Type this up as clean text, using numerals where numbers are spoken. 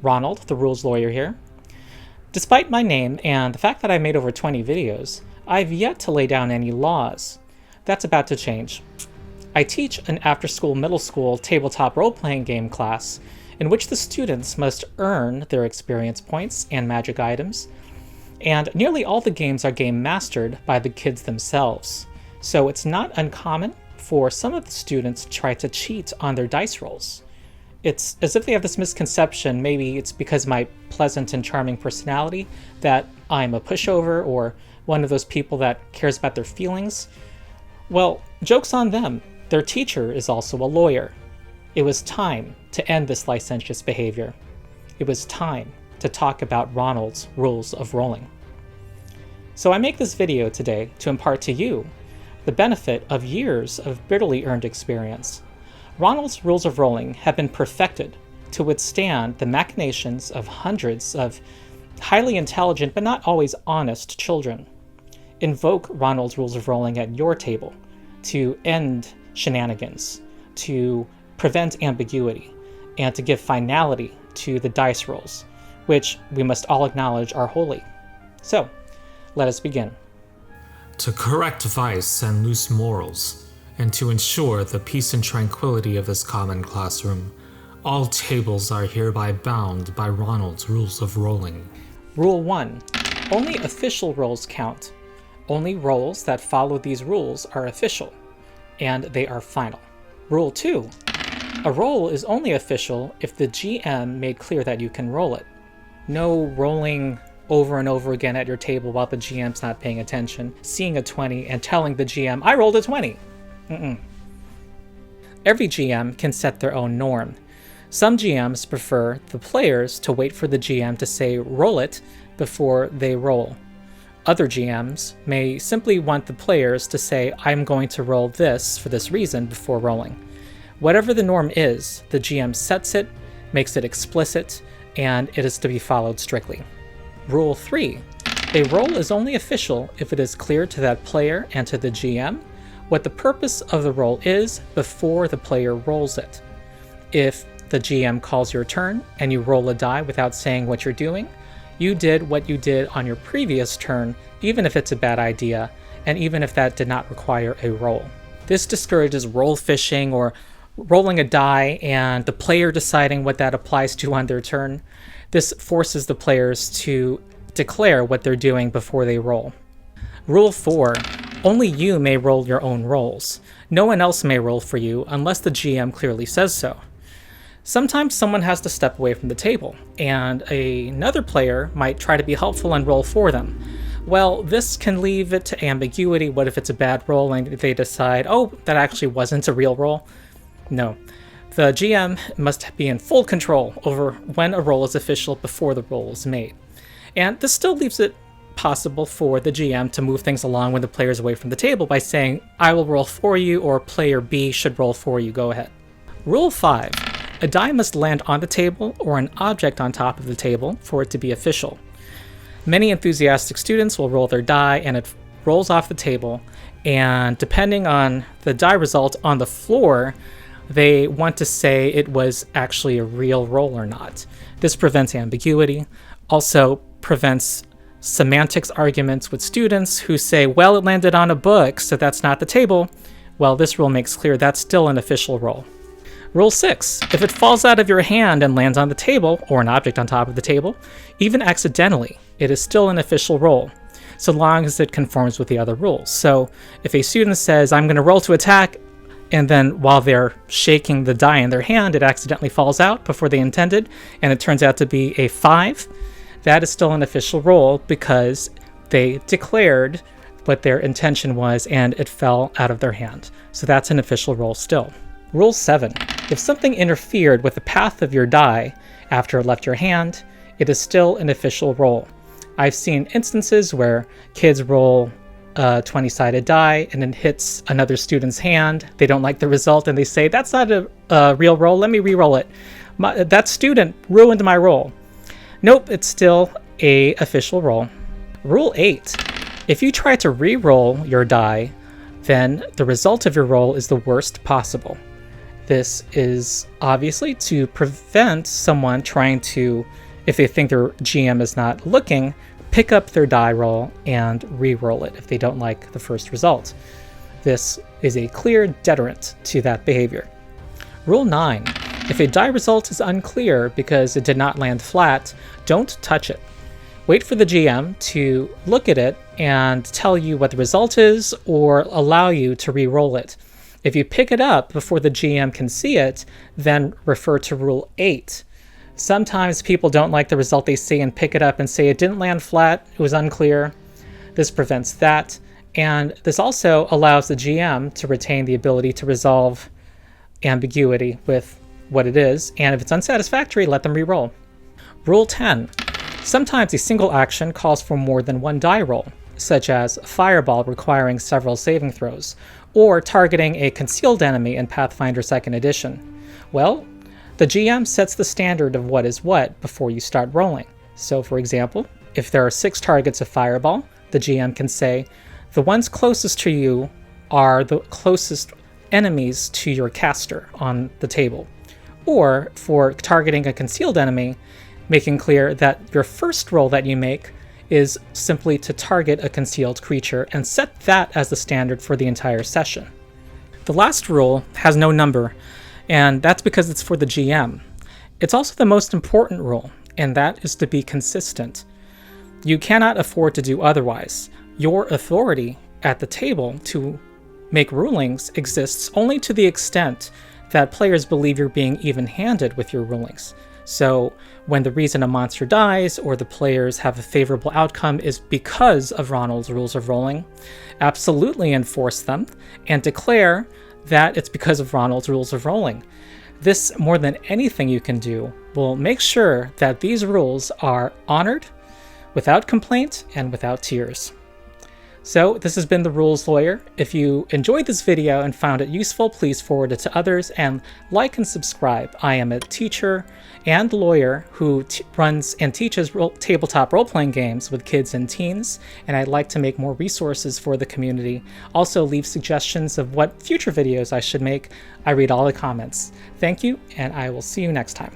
Ronald, the rules lawyer here. Despite my name and the fact that I made over 20 videos, I've yet to lay down any laws. That's about to change. I teach an after-school middle school tabletop role-playing game class in which the students must earn their experience points and magic items, and nearly all the games are game mastered by the kids themselves, so it's not uncommon for some of the students to try to cheat on their dice rolls. It's as if they have this misconception, maybe it's because of my pleasant and charming personality, that I'm a pushover or one of those people that cares about their feelings. Well, joke's on them. Their teacher is also a lawyer. It was time to end this licentious behavior. It was time to talk about Ronald's rules of rolling. So I make this video today to impart to you the benefit of years of bitterly earned experience. Ronald's rules of rolling have been perfected to withstand the machinations of hundreds of highly intelligent but not always honest children. Invoke Ronald's rules of rolling at your table to end shenanigans, to prevent ambiguity, and to give finality to the dice rolls, which we must all acknowledge are holy. So, let us begin. To correct vice and loose morals, and to ensure the peace and tranquility of this common classroom, all tables are hereby bound by Ronald's rules of rolling. Rule 1. Only official rolls count. Only rolls that follow these rules are official, and they are final. Rule 2. A roll is only official if the GM made clear that you can roll it. No rolling over and over again at your table while the GM's not paying attention, seeing a 20 and telling the GM, I rolled a 20. Every GM can set their own norm. Some GMs prefer the players to wait for the GM to say roll it before they roll. Other GMs may simply want the players to say I'm going to roll this for this reason before rolling. Whatever the norm is, the GM sets it, makes it explicit, and it is to be followed strictly. Rule 3. A roll is only official if it is clear to that player and to the GM what the purpose of the roll is before the player rolls it. If the GM calls your turn and you roll a die without saying what you're doing, you did what you did on your previous turn, even if it's a bad idea, and even if that did not require a roll. This discourages roll fishing or rolling a die and the player deciding what that applies to on their turn. This forces the players to declare what they're doing before they roll. Rule 4. Only you may roll your own rolls. No one else may roll for you unless the GM clearly says so. Sometimes someone has to step away from the table, and another player might try to be helpful and roll for them. Well, this can leave it to ambiguity. What if it's a bad roll and they decide, oh, that actually wasn't a real roll? No. The GM must be in full control over when a roll is official before the roll is made. And this still leaves it possible for the GM to move things along when the player's away from the table by saying, I will roll for you, or player B should roll for you, go ahead. Rule 5. A die must land on the table or an object on top of the table for it to be official. Many enthusiastic students will roll their die and it rolls off the table, and depending on the die result on the floor, they want to say it was actually a real roll or not. This prevents ambiguity, also prevents semantics arguments with students who say, well, it landed on a book, so that's not the table. Well, this rule makes clear that's still an official roll. Rule 6. If it falls out of your hand and lands on the table, or an object on top of the table, even accidentally, it is still an official roll, so long as it conforms with the other rules. So if a student says, I'm going to roll to attack, and then while they're shaking the die in their hand, it accidentally falls out before they intended, and it turns out to be a 5, that is still an official roll because they declared what their intention was and it fell out of their hand. So that's an official roll still. Rule 7. If something interfered with the path of your die after it left your hand, it is still an official roll. I've seen instances where kids roll a 20-sided die and it hits another student's hand. They don't like the result and they say, that's not a real roll, let me re-roll it. That student ruined my roll. Nope, it's still a official roll. Rule 8. If you try to re-roll your die, then the result of your roll is the worst possible. This is obviously to prevent someone trying to, if they think their GM is not looking, pick up their die roll and re-roll it if they don't like the first result. This is a clear deterrent to that behavior. Rule 9. If a die result is unclear because it did not land flat, don't touch it. Wait for the GM to look at it and tell you what the result is or allow you to re-roll it. If you pick it up before the GM can see it, then refer to Rule 8. Sometimes people don't like the result they see and pick it up and say it didn't land flat, it was unclear. This prevents that, and this also allows the GM to retain the ability to resolve ambiguity with what it is, and if it's unsatisfactory, let them re-roll. Rule 10. Sometimes a single action calls for more than one die roll, such as Fireball requiring several saving throws, or targeting a concealed enemy in Pathfinder 2nd Edition. Well, the GM sets the standard of what is what before you start rolling. So for example, if there are 6 targets of Fireball, the GM can say, the ones closest to you are the closest enemies to your caster on the table. Or for targeting a concealed enemy, making clear that your first roll that you make is simply to target a concealed creature and set that as the standard for the entire session. The last rule has no number, and that's because it's for the GM. It's also the most important rule, and that is to be consistent. You cannot afford to do otherwise. Your authority at the table to make rulings exists only to the extent that players believe you're being even-handed with your rulings. So when the reason a monster dies or the players have a favorable outcome is because of Ronald's rules of rolling, absolutely enforce them and declare that it's because of Ronald's rules of rolling. This, more than anything you can do, will make sure that these rules are honored without complaint and without tears. So this has been The Rules Lawyer. If you enjoyed this video and found it useful, please forward it to others and like and subscribe. I am a teacher and lawyer who runs and teaches tabletop role-playing games with kids and teens, and I'd like to make more resources for the community. Also leave suggestions of what future videos I should make. I read all the comments. Thank you, and I will see you next time.